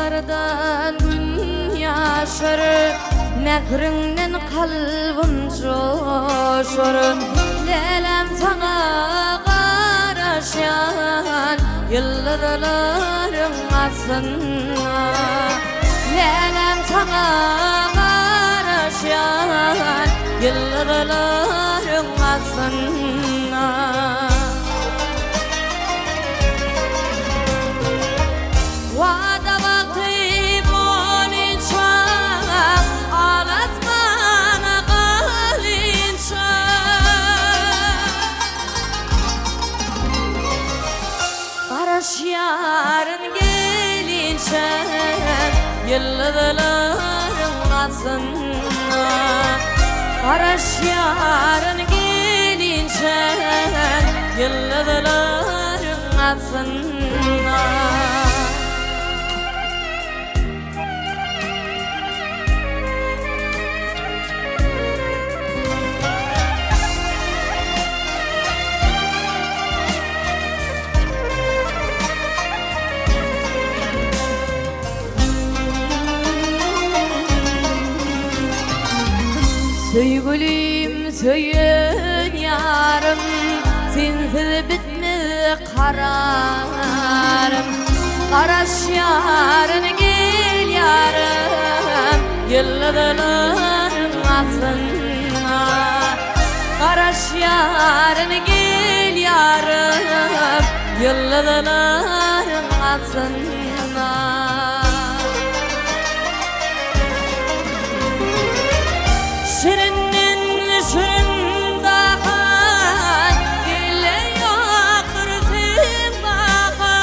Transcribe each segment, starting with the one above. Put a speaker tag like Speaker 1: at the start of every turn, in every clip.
Speaker 1: Dağlardan gün yaşar, mehrinden kalbim coşar. Lelem sana karaşan, yıldızların aslında. Lelem sana karaşan, yıldızların aslında. Vada vakti boyunca ağlatmana kalınca, Karaş yarın gelince yıldızların aslında. Karaş yarın gelince yıldızların aslında. Söygülüm söyün yarım, sensiz bitmez kararım. Karaş yarın gel yarım, yıldızların aslında. Karaş yarın gel yarım, yıldızların aslında. Şirinin şırındahan, ile yoktur zimbahan.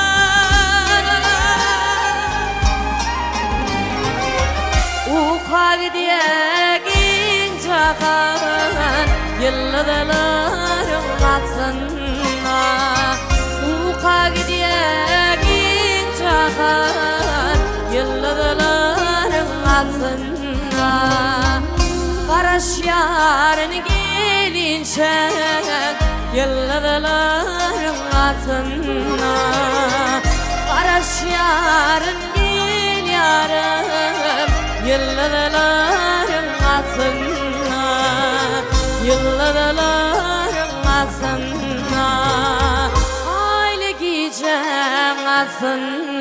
Speaker 1: Uqa gidiyegin çakan, yıldızların aslında. Uqa gidiyegin çakan, yıldızların aslında. Karaş yarın gelince yıldızların aslında. Karaş yarın gel yarım, yıldızların aslında. Yıldızların aslında. Aile gecem aslında.